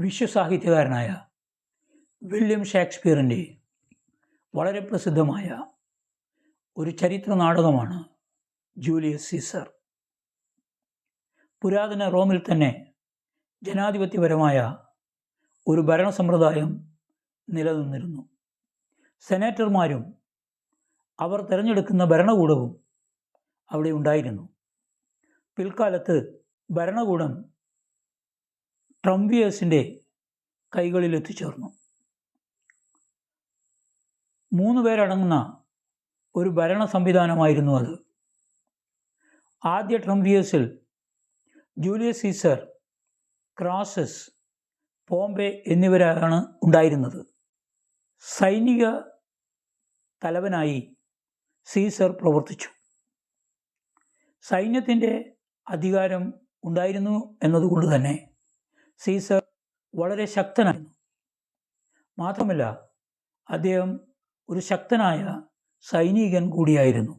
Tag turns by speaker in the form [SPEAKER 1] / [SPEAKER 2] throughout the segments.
[SPEAKER 1] വിശ്വസാഹിത്യകാരനായ William ഷേക്സ്പിയറിൻ്റെ വളരെ പ്രസിദ്ധമായ ഒരു ചരിത്ര നാടകമാണ് ജൂലിയസ് സീസർ. പുരാതന റോമിൽ തന്നെ ജനാധിപത്യപരമായ ഒരു ഭരണ സമ്പ്രദായം നിലനിന്നിരുന്നു. സെനേറ്റർമാരും അവർ തിരഞ്ഞെടുക്കുന്ന ഭരണകൂടവും അവിടെ ഉണ്ടായിരുന്നു. പിൽക്കാലത്ത് ഭരണകൂടം ട്രംവിയേഴ്സിൻ്റെ കൈകളിൽ എത്തിച്ചേർന്നു. 3 പേരടങ്ങുന്ന ഒരു ഭരണ സംവിധാനമായിരുന്നു അത്. ആദ്യ ട്രംവിയേഴ്സിൽ ജൂലിയസ് സീസർ, ക്രാസസ്, പോംബെ എന്നിവരാണ് ഉണ്ടായിരുന്നത്. സൈനിക തലവനായി സീസർ പ്രവർത്തിച്ചു. സൈന്യത്തിൻ്റെ അധികാരം ഉണ്ടായിരുന്നു എന്നതുകൊണ്ട് തന്നെ സീസർ വളരെ ശക്തനായിരുന്നു. മാത്രമല്ല, അദ്ദേഹം ഒരു ശക്തനായ സൈനികൻ കൂടിയായിരുന്നു.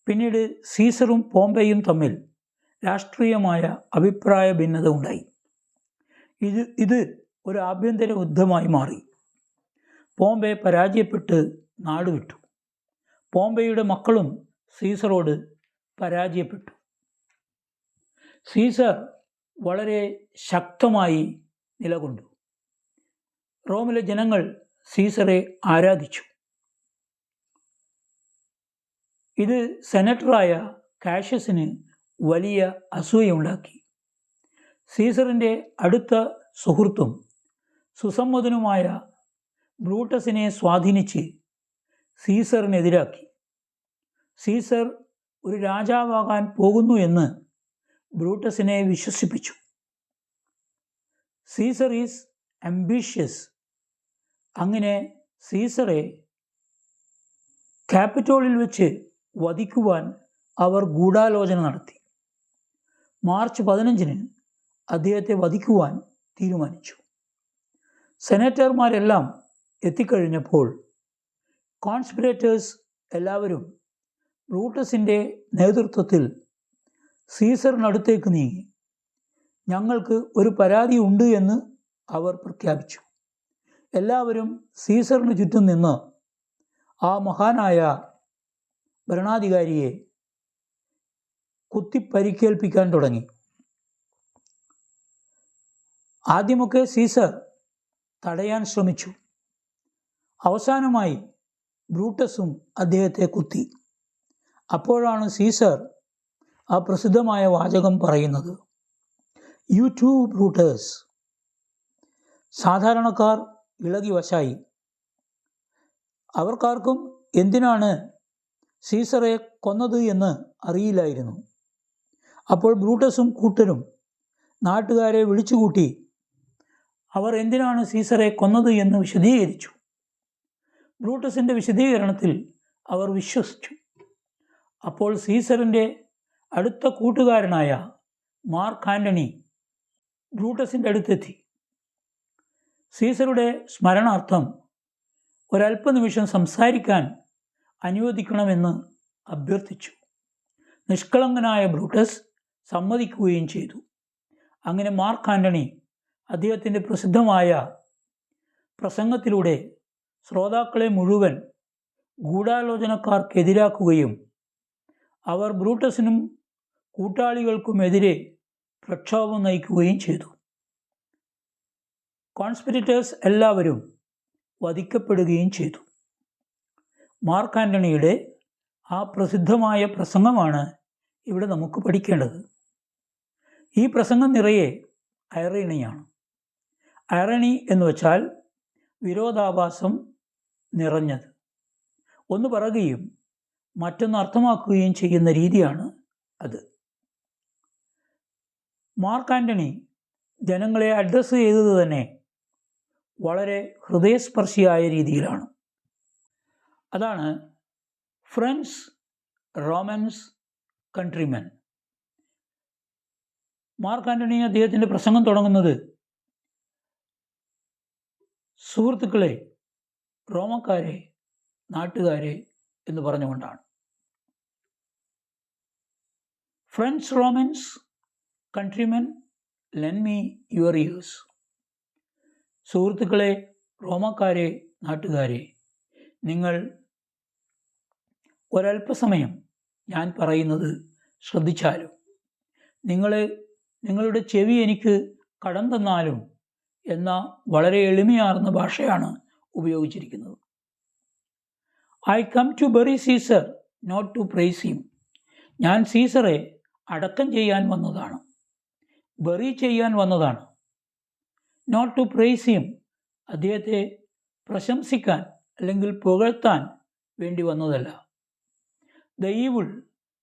[SPEAKER 1] പിന്നീട് സീസറും പോംബെയും തമ്മിൽ രാഷ്ട്രീയമായ അഭിപ്രായ ഭിന്നത ഉണ്ടായി. ഇത് ഒരു ആഭ്യന്തര യുദ്ധമായി മാറി. പോംബെ പരാജയപ്പെട്ട് നാടുവിട്ടു. പോംബെയുടെ മക്കളും സീസറോട് പരാജയപ്പെട്ടു. സീസർ വളരെ ശക്തമായി നിലകൊണ്ടു. റോമിലെ ജനങ്ങൾ സീസറെ ആരാധിച്ചു. ഇത് സെനറ്ററായ കാഷ്യസിന് വലിയ അസൂയയുണ്ടാക്കി. സീസറിൻ്റെ അടുത്ത സുഹൃത്തും സുസമ്മതനുമായ ബ്രൂട്ടസിനെ സ്വാധീനിച്ച് സീസറിനെതിരാക്കി. സീസർ ഒരു രാജാവാകാൻ പോകുന്നു എന്ന് ബ്രൂട്ടസിനെ വിശ്വസിപ്പിച്ചു. Caesar is ambitious. അങ്ങനെ സീസറെ ക്യാപിറ്റോളിൽ വെച്ച് വധിക്കുവാൻ അവർ ഗൂഢാലോചന നടത്തി. മാർച്ച് 15 അദ്ദേഹത്തെ വധിക്കുവാൻ തീരുമാനിച്ചു. സെനറ്റർമാരെല്ലാം എത്തിക്കഴിഞ്ഞപ്പോൾ കോൺസ്പിറേറ്റേഴ്സ് എല്ലാവരും ബ്രൂട്ടസിൻ്റെ നേതൃത്വത്തിൽ സീസറിനടുത്തേക്ക് നീങ്ങി. ഞങ്ങൾക്ക് ഒരു പരാതി ഉണ്ട് എന്ന് അവർ പ്രഖ്യാപിച്ചു. എല്ലാവരും സീസറിന് ചുറ്റും നിന്ന് ആ മഹാനായ ഭരണാധികാരിയെ കുത്തിപ്പരിക്കേൽപ്പിക്കാൻ തുടങ്ങി. ആദ്യമൊക്കെ സീസർ തടയാൻ ശ്രമിച്ചു. അവസാനമായി ബ്രൂട്ടസും അദ്ദേഹത്തെ കുത്തി. അപ്പോഴാണ് സീസർ ആ പ്രസിദ്ധമായ വാചകം പറയുന്നത്, "യു ടു ബ്രൂട്ടസ്." സാധാരണക്കാർ ഇളകി വശായി. അവർക്കാർക്കും എന്തിനാണ് സീസറെ കൊന്നത് എന്ന് അറിയില്ലായിരുന്നു. അപ്പോൾ ബ്രൂട്ടസും കൂട്ടരും നാട്ടുകാരെ വിളിച്ചുകൂട്ടി അവർ എന്തിനാണ് സീസറെ കൊന്നത് എന്ന് വിശദീകരിച്ചു. ബ്രൂട്ടസിൻ്റെ വിശദീകരണത്തിൽ അവർ വിശ്വസിച്ചു. അപ്പോൾ സീസറിൻ്റെ അടുത്ത കൂട്ടുകാരനായ മാർക്ക് ആൻ്റണി ബ്രൂട്ടസിൻ്റെ അടുത്തെത്തി. സീസറുടെ സ്മരണാർത്ഥം ഒരല്പനിമിഷം സംസാരിക്കാൻ അനുവദിക്കണമെന്ന് അഭ്യർത്ഥിച്ചു. നിഷ്കളങ്കനായ ബ്രൂട്ടസ് സമ്മതിക്കുകയും ചെയ്തു. അങ്ങനെ മാർക്ക് ആൻ്റണി അദ്ദേഹത്തിൻ്റെ പ്രസിദ്ധമായ പ്രസംഗത്തിലൂടെ ശ്രോതാക്കളെ മുഴുവൻ ഗൂഢാലോചനക്കാർക്കെതിരാക്കുകയും അവർ ബ്രൂട്ടസിനും കൂട്ടാളികൾക്കുമെതിരെ പ്രക്ഷോഭം നയിക്കുകയും ചെയ്തു. കോൺസ്പിറേറ്റേഴ്സ് എല്ലാവരും വധിക്കപ്പെടുകയും ചെയ്തു. മാർക്ക് ആൻ്റണിയുടെ ആ പ്രസിദ്ധമായ പ്രസംഗമാണ് ഇവിടെ നമുക്ക് പഠിക്കേണ്ടത്. ഈ പ്രസംഗം നിറയെ ഐറണിയാണ്. ഐറണി എന്ന് വെച്ചാൽ വിരോധാഭാസം നിറഞ്ഞത്. ഒന്ന് പറയുകയും മറ്റൊന്ന് അർത്ഥമാക്കുകയും ചെയ്യുന്ന രീതിയാണ് അത്. മാർക്ക് ആൻ്റണി ജനങ്ങളെ അഡ്രസ്സ് ചെയ്തത് തന്നെ വളരെ ഹൃദയസ്പർശിയായ രീതിയിലാണ്. അതാണ് friends, Romans, countrymen. Mark Antony അദ്ദേഹത്തിൻ്റെ പ്രസംഗം തുടങ്ങുന്നത് സുഹൃത്തുക്കളെ, റോമക്കാരെ, നാട്ടുകാരെ എന്ന് പറഞ്ഞുകൊണ്ടാണ്. Friends, Romans, countrymen, lend me your ears. സുഹൃത്തുക്കളെ, റോമാക്കാരെ, നാട്ടുകാരെ, നിങ്ങൾ ഒരല്പസമയം ഞാൻ പറയുന്നത് ശ്രദ്ധിച്ചാലും, നിങ്ങളുടെ ചെവി എനിക്ക് കടം തന്നാലും എന്ന വളരെ എളിമയാർന്ന ഭാഷയാണ് ഉപയോഗിച്ചിരിക്കുന്നത്. I come to bury Caesar not to praise him. ഞാൻ സീസറെ അടക്കം ചെയ്യാൻ വന്നതാണ്, ബറി ചെയ്യാൻ വന്നതാണ്. നോട്ട് ടു പ്രൈസ് ഹിം, അദ്ദേഹത്തെ പ്രശംസിക്കാൻ അല്ലെങ്കിൽ പുകഴ്ത്താൻ വേണ്ടി വന്നതല്ല. The evil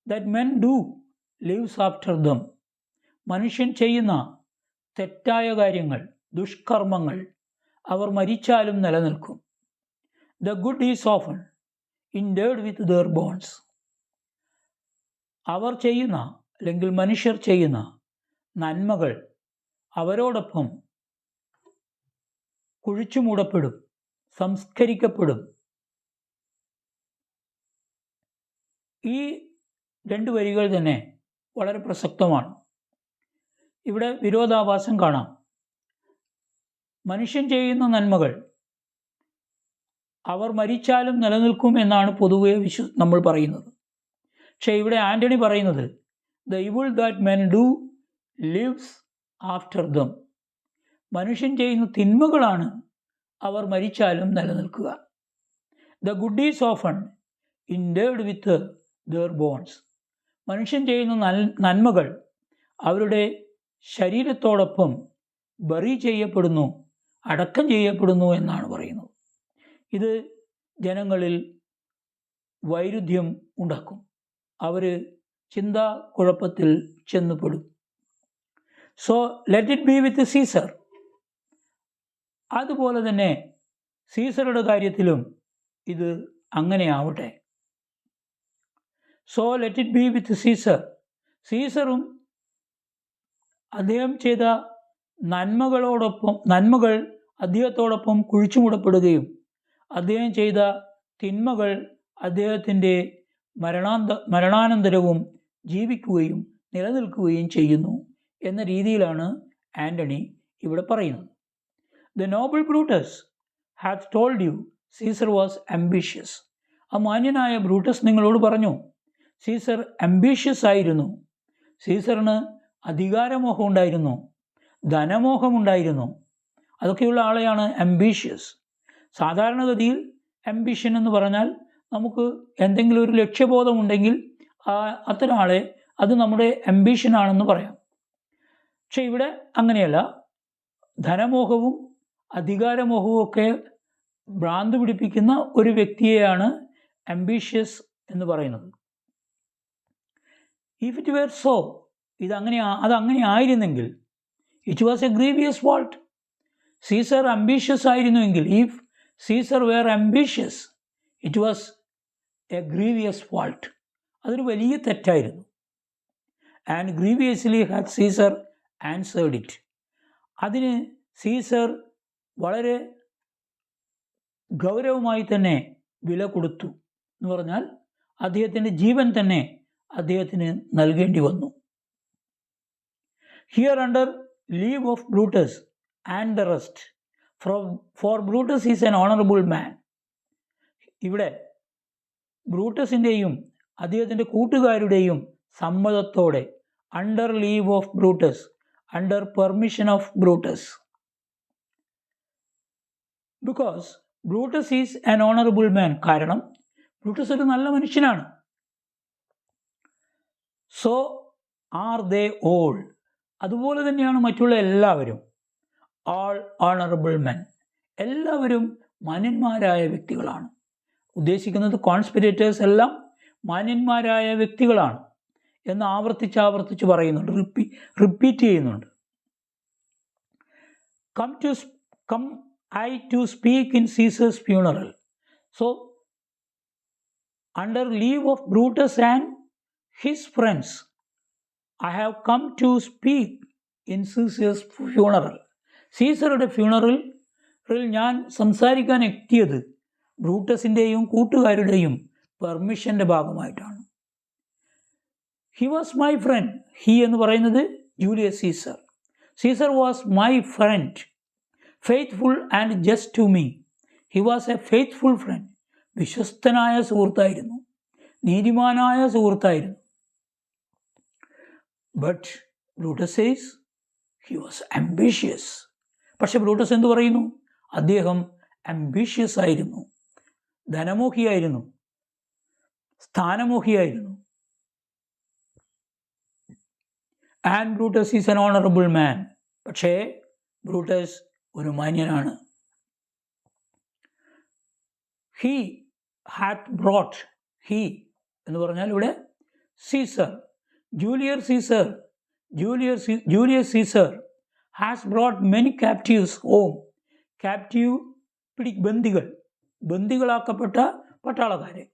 [SPEAKER 1] that men do lives after them. മനുഷ്യൻ ചെയ്യുന്ന തെറ്റായ കാര്യങ്ങൾ, ദുഷ്കർമ്മങ്ങൾ, അവർ മരിച്ചാലും നിലനിൽക്കും. The good is often interred with their bones. അവർ ചെയ്യുന്ന അല്ലെങ്കിൽ മനുഷ്യർ ചെയ്യുന്ന നന്മകൾ അവരോടൊപ്പം കുഴിച്ചു മൂടപ്പെടും, സംസ്കരിക്കപ്പെടും. ഈ രണ്ട് വരികൾ തന്നെ വളരെ പ്രസക്തമാണ്. ഇവിടെ വിരോധാഭാസം കാണാം. മനുഷ്യൻ ചെയ്യുന്ന നന്മകൾ അവർ മരിച്ചാലും നിലനിൽക്കും എന്നാണ് പൊതുവെ നമ്മൾ പറയുന്നത്. പക്ഷേ ഇവിടെ ആൻ്റണി പറയുന്നത് the evil that men do lives after them. മനുഷ്യൻ ചെയ്യുന്ന തിന്മകളാണ് അവർ മരിച്ചാലും നിലനിൽക്കുക. The good is often interred with their bones. മനുഷ്യൻ ചെയ്യുന്ന നന്മകൾ അവരുടെ ശരീരത്തോടൊപ്പം ബറി ചെയ്യപ്പെടുന്നു, അടക്കം ചെയ്യപ്പെടുന്നു എന്നാണ് പറയുന്നത്. ഇത് ജനങ്ങളിൽ വൈരുദ്ധ്യം ഉണ്ടാക്കും. അവർ ചിന്താക്കുഴപ്പത്തിൽ ചെന്നുപെടും. So let it be with Caesar. അതുപോലെ തന്നെ സീസറുടെ കാര്യത്തിലും ഇത് അങ്ങനെ ആവട്ടെ. So let it be with Caesar. സീസറും അദ്ദേഹം ചെയ്ത നന്മകൾ അദ്ദേഹത്തോടൊപ്പം കുഴിച്ചുമൂടപ്പെടുകയും അദ്ദേഹം ചെയ്ത തിന്മകൾ അദ്ദേഹത്തിൻ്റെ മരണാനന്തരവും ജീവിക്കുകയും നിലനിൽക്കുകയും ചെയ്യുന്നു എന്ന രീതിയിലാണ് ആൻ്റണി ഇവിടെ പറയുന്നത്. The noble Brutus have told you Caesar was ambitious. ആ മാന്യനായ ബ്രൂട്ടസ് നിങ്ങളോട് പറഞ്ഞു സീസർ അംബീഷ്യസ് ആയിരുന്നു. സീസറിന് അധികാരമോഹം ഉണ്ടായിരുന്നു, ധനമോഹമുണ്ടായിരുന്നു. അതൊക്കെയുള്ള ആളെയാണ് അംബീഷ്യസ്. സാധാരണഗതിയിൽ അംബിഷൻ എന്ന് പറഞ്ഞാൽ നമുക്ക് എന്തെങ്കിലും ഒരു ലക്ഷ്യബോധമുണ്ടെങ്കിൽ അത്തരം ആളെ അത് നമ്മുടെ അംബീഷനാണെന്ന് പറയാം. പക്ഷെ ഇവിടെ അങ്ങനെയല്ല. ധനമോഹവും അധികാരമോഹവും ഒക്കെ ഭ്രാന്ത് പിടിപ്പിക്കുന്ന ഒരു വ്യക്തിയെയാണ് അംബീഷ്യസ് എന്ന് പറയുന്നത്. ഇഫ് ഇറ്റ് വെർ സോ, അതങ്ങനെ ആയിരുന്നെങ്കിൽ it was a grievous fault. Caesar ambitious ആയിരുന്നുവെങ്കിൽ, if Caesar were ambitious it was a grievous fault. അതൊരു വലിയ തെറ്റായിരുന്നു. And grievously had Caesar answered it. അതിന് സീസർ വളരെ ഗൗരവമായി തന്നെ വില കൊടുത്തു എന്ന് പറഞ്ഞാൽ അദ്ദേഹത്തിൻ്റെ ജീവൻ തന്നെ അദ്ദേഹത്തിന് നൽകേണ്ടി വന്നു. Here under leave of Brutus and the rest, for Brutus is an honourable man. ഇവിടെ ബ്രൂട്ടസിൻ്റെയും അദ്ദേഹത്തിൻ്റെ കൂട്ടുകാരുടെയും സമ്മതത്തോടെ, under leave of Brutus, under permission of Brutus, because Brutus is an honourable man. കാരണം ബ്രൂട്ടസ് ഒരു നല്ല മനുഷ്യനാണ്. So are they all. അതുപോലെ തന്നെയാണ് മറ്റുള്ള എല്ലാവരും. All honourable men. എല്ലാവരും മാന്യന്മാരായ വ്യക്തികളാണ്. ഉദ്ദേശിക്കുന്നത് കോൺസ്പിരേറ്റേഴ്സ് എല്ലാം മാന്യന്മാരായ വ്യക്തികളാണ് എന്ന് ആവർത്തിച്ച് പറയുന്നുണ്ട്, റിപ്പീറ്റ് ചെയ്യുന്നുണ്ട്. Come I to speak in Caesar's funeral. So under leave of Brutus and his friends I have come to speak in Caesar's funeral. സീസറുടെ ഫ്യൂണറലിൽ ഞാൻ സംസാരിക്കാൻ എത്തിയത് ബ്രൂട്ടസിൻ്റെയും കൂട്ടുകാരുടെയും പെർമിഷൻ്റെ ഭാഗമായിട്ടാണ്. He was my friend. He എന്ന് പറയുന്നത് Julius Caesar. Caesar was my friend, faithful and just to me. He was a faithful friend. വിശ്വസ്തനായ സുഹൃത്തായിരുന്നു, നീതിമാനായ സുഹൃത്തായിരുന്നു. But Brutus says he was ambitious. പക്ഷെ ബ്രൂട്ടസ് എന്തു പറയുന്നു? അദ്ദേഹം ആംബിഷ്യസ് ആയിരുന്നു, ധനമോഹിയായിരുന്നു, സ്ഥാനമോഹിയായിരുന്നു. And Brutus is an honourable man. പക്ഷേ ബ്രൂട്ടസ് ഒരു മാന്യനാണ്. ഹി ഹാഡ് ബ്രോട്ട്, ഹി എന്ന് പറഞ്ഞാൽ ഇവിടെ Caesar, Julius Caesar has brought many captives home. Captive ബന്ദികളാക്കപ്പെട്ട പട്ടാളക്കാരെ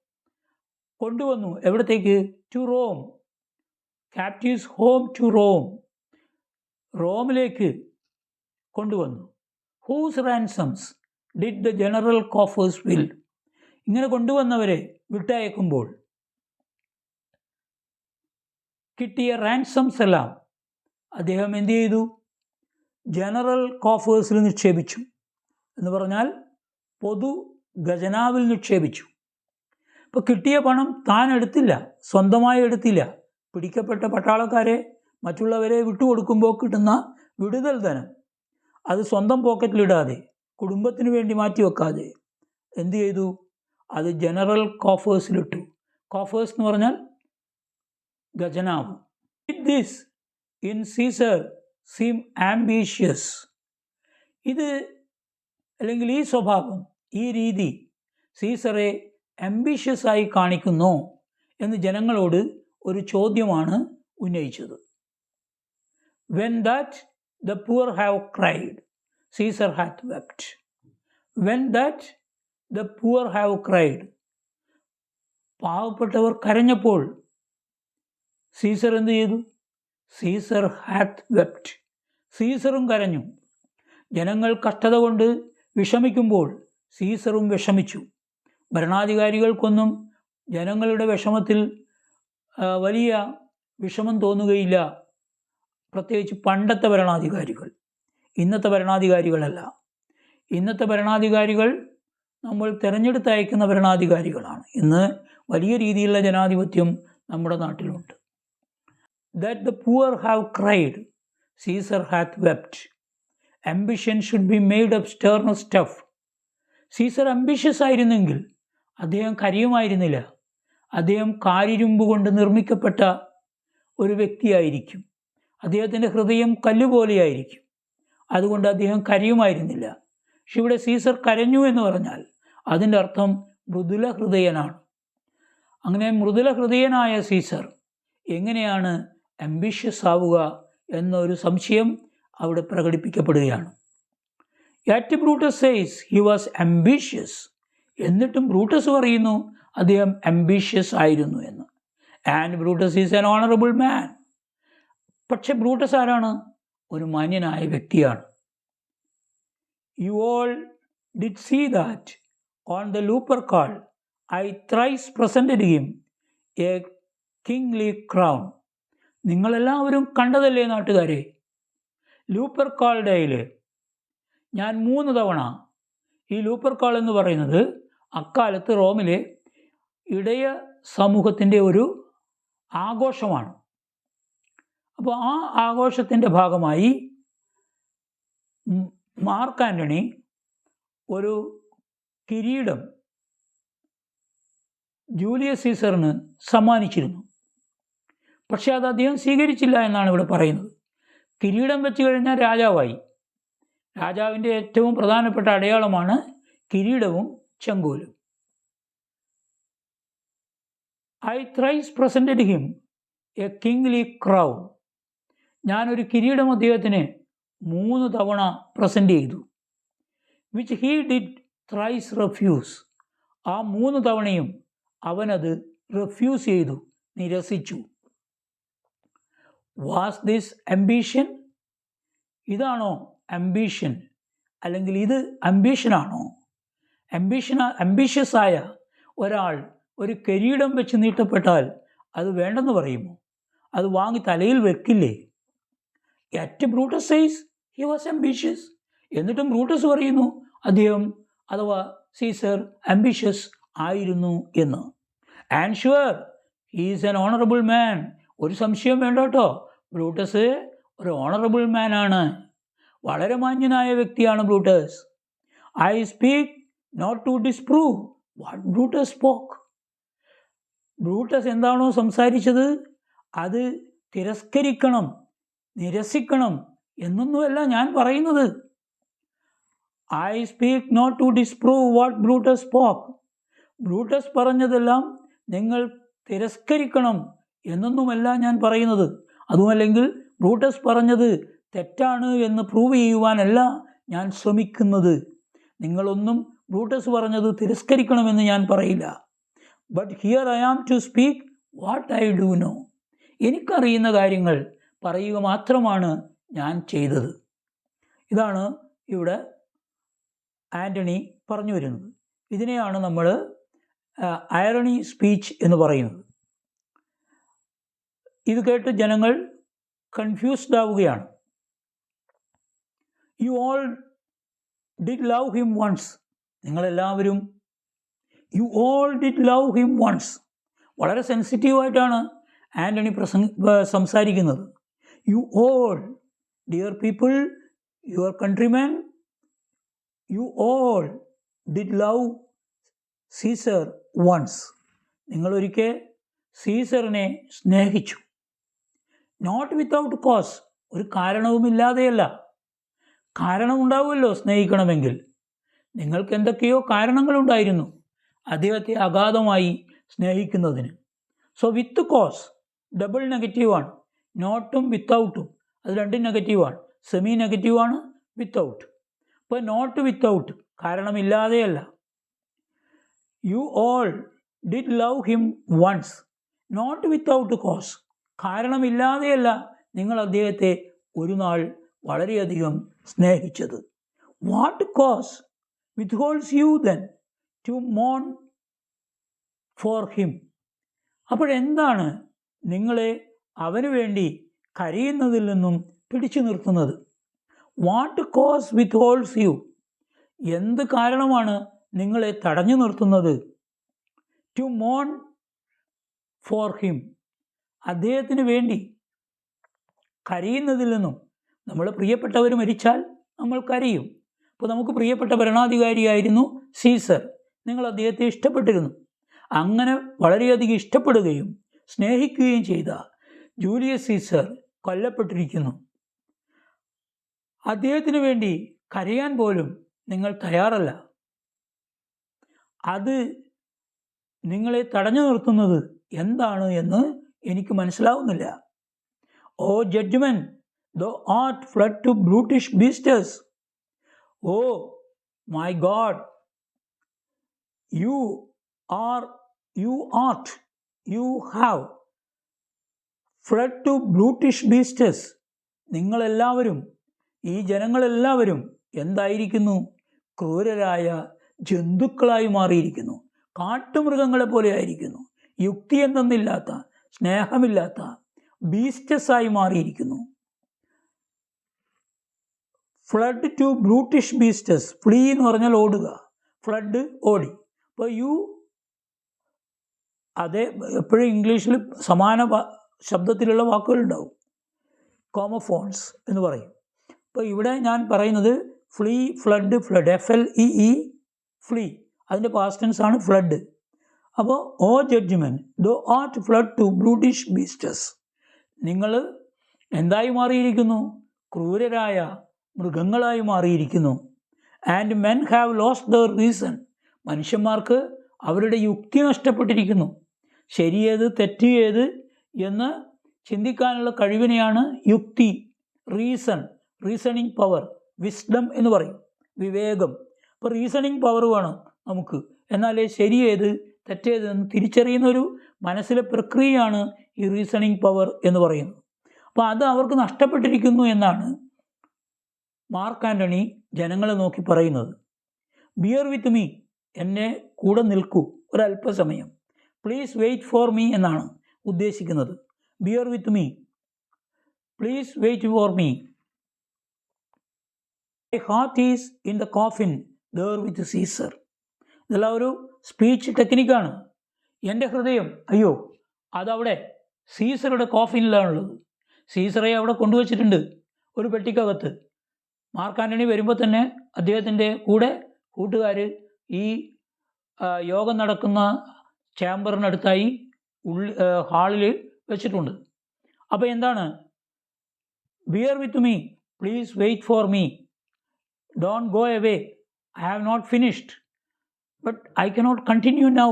[SPEAKER 1] കൊണ്ടുവന്നു. എവിടത്തേക്ക്? To Rome. Captives home to Rome. റോമിലേക്ക് കൊണ്ടുവന്നു. Whose ransoms did the general coffers fill. ഇങ്ങനെ കൊണ്ടുവന്നവരെ വിട്ടയക്കുമ്പോൾ കിട്ടിയ റാൻസംസ് എല്ലാം അദ്ദേഹം എന്തു ചെയ്തു? ജനറൽ കോഫേഴ്സിൽ നിക്ഷേപിച്ചു. എന്ന് പറഞ്ഞാൽ പൊതു ഖജനാവിൽ നിക്ഷേപിച്ചു. ഇപ്പോൾ കിട്ടിയ പണം താൻ എടുത്തില്ല, സ്വന്തമായി എടുത്തില്ല. പിടിക്കപ്പെട്ട പട്ടാളക്കാരെ മറ്റുള്ളവരെ വിട്ടുകൊടുക്കുമ്പോൾ കിട്ടുന്ന വിടുതൽ ധനം അത് സ്വന്തം പോക്കറ്റിലിടാതെ, കുടുംബത്തിന് വേണ്ടി മാറ്റിവെക്കാതെ എന്തു ചെയ്തു? അത് ജനറൽ കോഫേഴ്സിലിട്ടു. കോഫേഴ്സ് എന്ന് പറഞ്ഞാൽ ഖജനാവ്. This in Caesar seem ambitious. ഇത് അല്ലെങ്കിൽ ഈ സ്വഭാവം, ഈ രീതി സീസറെ ആംബീഷ്യസ് ആയി കാണിക്കുന്നു എന്ന് ജനങ്ങളോട് ഒരു ചോദ്യമാണ് ഉന്നയിച്ചത്. When that the poor have cried, Caesar hath wept. When that the poor have cried, പാവപ്പെട്ടവർ കരഞ്ഞപ്പോൾ സീസർ എന്ത് ചെയ്തു? Caesar hath wept. സീസറും കരഞ്ഞു. ജനങ്ങൾ കഷ്ടത കൊണ്ട് വിഷമിക്കുമ്പോൾ സീസറും വിഷമിച്ചു. ഭരണാധികാരികൾക്കൊന്നും ജനങ്ങളുടെ വിഷമത്തിൽ വലിയ വിഷമം തോന്നുകയില്ല, പ്രത്യേകിച്ച് പണ്ടത്തെ ഭരണാധികാരികൾ. ഇന്നത്തെ ഭരണാധികാരികളല്ല. ഇന്നത്തെ ഭരണാധികാരികൾ നമ്മൾ തിരഞ്ഞെടുത്തയക്കുന്ന ഭരണാധികാരികളാണ്. ഇന്ന് വലിയ രീതിയിലുള്ള ജനാധിപത്യം നമ്മുടെ നാട്ടിലുണ്ട്. That the poor have cried, Caesar hath wept. Ambition should be made of sterner stuff. Caesar ambitious ആയിരുന്നെങ്കിൽ അദ്ദേഹം കരയുമായിരുന്നില്ല. അദ്ദേഹം കാരിരുമ്പ് കൊണ്ട് നിർമ്മിക്കപ്പെട്ട ഒരു വ്യക്തിയായിരിക്കും. അദ്ദേഹത്തിൻ്റെ ഹൃദയം കല്ലുപോലെയായിരിക്കും. അതുകൊണ്ട് അദ്ദേഹം കരയുമായിരുന്നില്ല. പക്ഷെ ഇവിടെ സീസർ കരഞ്ഞു എന്ന് പറഞ്ഞാൽ അതിൻ്റെ അർത്ഥം മൃദുല ഹൃദയനാണ്. അങ്ങനെ മൃദുല ഹൃദയനായ സീസർ എങ്ങനെയാണ് ആംബിഷ്യസ് ആവുക എന്നൊരു സംശയം അവിടെ പ്രകടിപ്പിക്കപ്പെടുകയാണ്. Yet Brutus says he was ambitious. എന്നിട്ടും ബ്രൂട്ടസ് പറയുന്നു അദ്ദേഹം ആംബിഷ്യസ് ആയിരുന്നു എന്ന്. And Brutus is an honourable man. പക്ഷെ ബ്രൂട്ടസ് ആരാണ്? ഒരു മാന്യനായ വ്യക്തിയാണ്. You all did see that on the Lupercal I thrice presented him a kingly crown. നിങ്ങളെല്ലാവരും കണ്ടതല്ലേ നാട്ടുകാരെ? ലൂപ്പർകാൾ ഡേയിൽ ഞാൻ 3 തവണ, ഈ ലൂപ്പർകാൾ എന്ന് പറയുന്നത് അക്കാലത്ത് റോമിലെ ഇടയ സമൂഹത്തിൻ്റെ ഒരു ആഘോഷമാണ്. അപ്പോൾ ആ ആഘോഷത്തിൻ്റെ ഭാഗമായി മാർക്ക് ആൻ്റണി ഒരു കിരീടം ജൂലിയസ് സീസറിന് സമ്മാനിച്ചിരുന്നു. പക്ഷേ അത് അദ്ദേഹം സ്വീകരിച്ചില്ല എന്നാണ് ഇവിടെ പറയുന്നത്. കിരീടം വെച്ച് കഴിഞ്ഞാൽ രാജാവായി. രാജാവിൻ്റെ ഏറ്റവും പ്രധാനപ്പെട്ട അടയാളമാണ് കിരീടവും ചെങ്കോലും. I thrice presented him a kingly crown. ഞാനൊരു കിരീടം അദ്ദേഹത്തിന് 3 തവണ പ്രസൻറ്റ് ചെയ്തു. Which he did thrice refuse. ആ 3 തവണയും അവനത് റെഫ്യൂസ് ചെയ്തു, നിരസിച്ചു. Was this ambition? ഇതാണോ അംബീഷൻ? അല്ലെങ്കിൽ ഇത് അംബീഷനാണോ? അംബീഷ്യസ് ആയ ഒരാൾ ഒരു കിരീടം വെച്ച് നീട്ടപ്പെട്ടാൽ അത് വേണ്ടെന്ന് പറയുമോ? അത് വാങ്ങി തലയിൽ വെക്കില്ലേ? Yet Brutus says he was ambitious. എന്നിട്ടും ബ്രൂട്ടസ് പറയുന്നു അദ്ദേഹം അഥവാ സീസർ ambitious ആയിരുന്നു എന്ന്. And sure he is an honourable മാൻ. ഒരു സംശയം വേണ്ട കേട്ടോ, ബ്രൂട്ടസ് ഒരു ഓണറബിൾ മാൻ ആണ്, വളരെ മാന്യനായ വ്യക്തിയാണ് Brutus. I speak not to disprove what Brutus spoke. Brutus എന്താണോ സംസാരിച്ചത് അത് തിരസ്കരിക്കണം, നിരസിക്കണം എന്നൊന്നുമല്ല ഞാൻ പറയുന്നത്. I speak not to disprove what Brutus spoke. Brutus പറഞ്ഞതെല്ലാം നിങ്ങൾ തിരസ്കരിക്കണം എന്നൊന്നുമല്ല ഞാൻ പറയുന്നത്. അതുമല്ലെങ്കിൽ ബ്രൂട്ടസ് പറഞ്ഞത് തെറ്റാണ് എന്ന് പ്രൂവ് ചെയ്യുവാനല്ല ഞാൻ ശ്രമിക്കുന്നത്. നിങ്ങളൊന്നും ബ്രൂട്ടസ് പറഞ്ഞത് തിരസ്കരിക്കണമെന്ന് ഞാൻ പറയില്ല. But here I am to speak what I do know. എനിക്കറിയുന്ന കാര്യങ്ങൾ പറയുക മാത്രമാണ് ഞാൻ ചെയ്തത്. ഇതാണ് ഇവിടെ ആൻ്റണി പറഞ്ഞു വരുന്നത്. ഇതിനെയാണ് നമ്മൾ ഐറണി സ്പീച്ച് എന്ന് പറയുന്നത്. ഇത് കേട്ട് ജനങ്ങൾ കൺഫ്യൂസ്ഡ് ആവുകയാണ്. You all did love him once. നിങ്ങളെല്ലാവരും you all did love him once. വളരെ സെൻസിറ്റീവായിട്ടാണ് ആൻ്റണി സംസാരിക്കുന്നത്. You all, dear people, your countrymen, you all did love Caesar once. നിങ്ങളൊരിക്കൽ സീസറിനെ സ്നേഹിച്ചു. നോട്ട് വിത്തൗട്ട് കോസ്, ഒരു കാരണവുമില്ലാതെയല്ല. കാരണമുണ്ടാവുമല്ലോ സ്നേഹിക്കണമെങ്കിൽ. നിങ്ങൾക്ക് എന്തൊക്കെയോ കാരണങ്ങളുണ്ടായിരുന്നു അദ്ദേഹത്തെ അഗാധമായി സ്നേഹിക്കുന്നതിന്. സോ വിത്ത് കോസ് ഡബിൾ നെഗറ്റീവാണ്. നോട്ടും വിത്തൗട്ടും അത് രണ്ടും നെഗറ്റീവാണ്. സെമി നെഗറ്റീവാണ് വിത്തൗട്ട്. ഇപ്പോൾ നോട്ട് വിത്തൗട്ട്, കാരണമില്ലാതെയല്ല. You all did love him once, not without cause, കാരണമില്ലാതെയല്ല നിങ്ങൾ അദ്ദേഹത്തെ ഒരു നാൾ വളരെയധികം സ്നേഹിച്ചത്. What cause withholds you then to മോൺ ഫോർ ഹിം. അപ്പോഴെന്താണ് നിങ്ങളെ അവന് വേണ്ടി കരയുന്നതിൽ നിന്നും പിടിച്ചു നിർത്തുന്നത്? വാട്ട് കോസ് വിത്ത്ഹോൾഡ്സ് യു, എന്ത് കാരണമാണ് നിങ്ങളെ തടഞ്ഞു നിർത്തുന്നത്? ടു മോൺ ഫോർ ഹിം, അദ്ദേഹത്തിന് വേണ്ടി കരയുന്നതിൽ നിന്നും. നമ്മൾ പ്രിയപ്പെട്ടവർ മരിച്ചാൽ നമ്മൾ കരയും. അപ്പോൾ നമുക്ക് പ്രിയപ്പെട്ട ഭരണാധികാരിയായിരുന്നു സീസർ. നിങ്ങൾ അദ്ദേഹത്തെ ഇഷ്ടപ്പെട്ടിരുന്നു. അങ്ങനെ വളരെയധികം ഇഷ്ടപ്പെടുകയും സ്നേഹിക്കുകയും ചെയ്ത ജൂലിയസ് സീസർ കൊല്ലപ്പെട്ടിരിക്കുന്നു. അദ്ദേഹത്തിന് വേണ്ടി കരയാൻ പോലും നിങ്ങൾ തയ്യാറല്ല. അത് നിങ്ങളെ തടഞ്ഞു നിർത്തുന്നത് എന്താണ് എന്ന് എനിക്ക് മനസ്സിലാവുന്നില്ല. ഓ judgement, thou art fled to brutish beasts. Oh my God, you have fled to brutish beasts. നിങ്ങളെല്ലാവരും, ഈ ജനങ്ങളെല്ലാവരും എന്തായിരിക്കുന്നു? ക്രൂരരായ ജന്തുക്കളായി മാറിയിരിക്കുന്നു. കാട്ടുമൃഗങ്ങളെ പോലെ ആയിരിക്കുന്നു. യുക്തി എന്തെന്നില്ലാത്ത, സ്നേഹമില്ലാത്ത ബീസ്റ്റസായി മാറിയിരിക്കുന്നു. Fled to brutish beasts. Flee എന്ന് പറഞ്ഞാൽ ഓടുക, ഫ്ലഡ് ഓടി. അപ്പോൾ അതേ എപ്പോഴും ഇംഗ്ലീഷിൽ സമാന ശബ്ദത്തിലുള്ള വാക്കുകളുണ്ടാവും, കോമഫോൺസ് എന്ന് പറയും. അപ്പോൾ ഇവിടെ ഞാൻ പറയുന്നത് flee, fled, fled, FLEE, flee, അതിൻ്റെ പാസ്റ്റ് ടെൻസ് ആണ് ഫ്ലഡ്. അപ്പോൾ O judgement, thou art fled to brutish beasts. നിങ്ങൾ എന്തായി മാറിയിരിക്കുന്നു? ക്രൂരരായ മൃഗങ്ങളായി മാറിയിരിക്കുന്നു. And men have lost their reason. മനുഷ്യന്മാർക്ക് അവരുടെ യുക്തി നഷ്ടപ്പെട്ടിരിക്കുന്നു. ശരിയേത് തെറ്റ് ഏത് എന്ന് ചിന്തിക്കാനുള്ള കഴിവിനെയാണ് യുക്തി, റീസണിങ് പവർ, വിസ്ഡം എന്ന് പറയും, വിവേകം. അപ്പോൾ റീസണിങ് പവർ വേണം നമുക്ക്, എന്നാലേ ശരിയേത് തെറ്റേത് എന്ന് തിരിച്ചറിയുന്നൊരു മനസ്സിലെ പ്രക്രിയയാണ് ഈ റീസണിങ് പവർ എന്ന് പറയുന്നത്. അപ്പോൾ അത് അവർക്ക് നഷ്ടപ്പെട്ടിരിക്കുന്നു എന്നാണ് മാർക്ക് ആൻ്റണി ജനങ്ങളെ നോക്കി പറയുന്നത്. ബിയർ വിത്ത് മീ, എന്നെ കൂടെ നിൽക്കൂ ഒരല്പസമയം. പ്ലീസ് വെയിറ്റ് ഫോർ മീ എന്നാണ് ഉദ്ദേശിക്കുന്നത്. Bear with me, please wait for me. My heart is in the coffin there with Caesar. ഇതെല്ലാം ഒരു സ്പീച്ച് ടെക്നിക്കാണ്. എൻ്റെ ഹൃദയം അതവിടെ സീസറുടെ കോഫിനിലാണുള്ളത്. സീസറെ അവിടെ കൊണ്ടുവച്ചിട്ടുണ്ട് ഒരു പെട്ടിക്കകത്ത്. മാർക്ക് ആൻ്റണി വരുമ്പോൾ തന്നെ അദ്ദേഹത്തിൻ്റെ കൂട്ടുകാർ ഈ യോഗം നടക്കുന്ന ചേംബറിനടുത്തായി ഹാളിൽ വെച്ചിട്ടുണ്ട്. അപ്പോൾ എന്താണ്? Bear with me, please wait for me, don't go away, I have not finished, but I cannot continue now.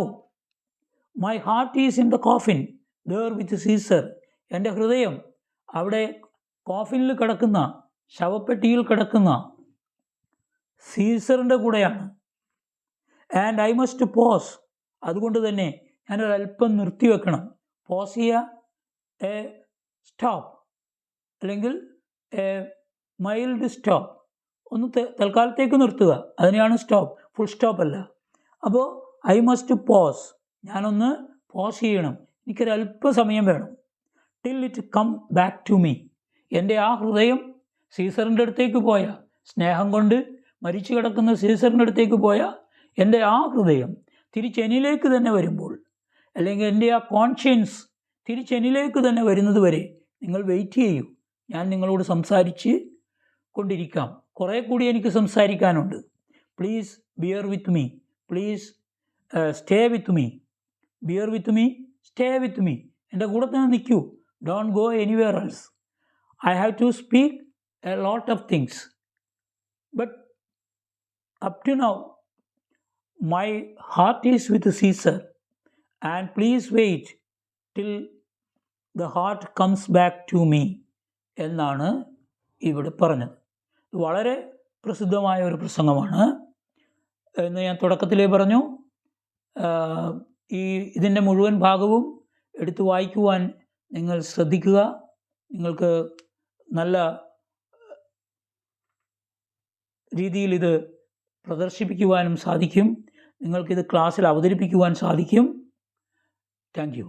[SPEAKER 1] My heart is in the coffin there with Caesar. എൻ്റെ ഹൃദയം അവിടെ കോഫിനിൽ കിടക്കുന്ന, ശവപ്പെട്ടിയിൽ കിടക്കുന്ന സീസറിൻ്റെ കൂടെയാണ്. ആൻഡ് ഐ മസ്റ്റ് പോസ്, അതുകൊണ്ട് തന്നെ ഞാനൊരല്പം നിർത്തിവെക്കണം. പോസ് ചെയ്യുക, എ സ്റ്റോപ്പ്, അല്ലെങ്കിൽ എ മൈൽഡ് സ്റ്റോപ്പ്, ഒന്ന് തൽക്കാലത്തേക്ക് നിർത്തുക, അതിനെയാണ് സ്റ്റോപ്പ്, ഫുൾ സ്റ്റോപ്പ് അല്ല. അപ്പോൾ ഐ മസ്റ്റ് പോസ്, ഞാനൊന്ന് പോസ് ചെയ്യണം, എനിക്കൊരല്പസമയം വേണം. Till it come back to me, എൻ്റെ ആ ഹൃദയം സീസറിൻ്റെ അടുത്തേക്ക് പോയ, സ്നേഹം കൊണ്ട് മരിച്ചു കിടക്കുന്ന സീസറിൻ്റെ അടുത്തേക്ക് പോയ എൻ്റെ ആ ഹൃദയം തിരിച്ചെന്നിലേക്ക് തന്നെ വരുമ്പോൾ, അല്ലെങ്കിൽ എൻ്റെ ആ കോൺഷ്യൻസ് തിരിച്ചെന്നിലേക്ക് തന്നെ വരുന്നത് വരെ നിങ്ങൾ വെയിറ്റ് ചെയ്യൂ. ഞാൻ നിങ്ങളോട് സംസാരിച്ച് കൊണ്ടിരിക്കാം. കുറേ കൂടി എനിക്ക് സംസാരിക്കാനുണ്ട്. Please bear with me, please stay with me, bear with me, stay with me, എൻ്റെ കൂടെ തന്നെ നിൽക്കൂ. Don't go anywhere else. I have to speak a lot of things, but up to now my heart is with Caesar, and please wait till the heart comes back to me എന്നാണ് ഇവിടെ പറഞ്ഞത്. വളരെ പ്രസിദ്ധമായ ഒരു പ്രസംഗമാണ് എന്ന് ഞാൻ തുടക്കത്തിലേ പറഞ്ഞു. ഇതിൻ്റെ മുഴുവൻ ഭാഗവും എടുത്തു വായിക്കുവാൻ നിങ്ങൾ ശ്രദ്ധിക്കുക. നിങ്ങൾക്ക് നല്ല രീതിയിൽ ഇത് പ്രദർശിപ്പിക്കുവാനും സാധിക്കും. നിങ്ങൾക്കിത് ക്ലാസ്സിൽ അവതരിപ്പിക്കുവാൻ സാധിക്കും. Thank you.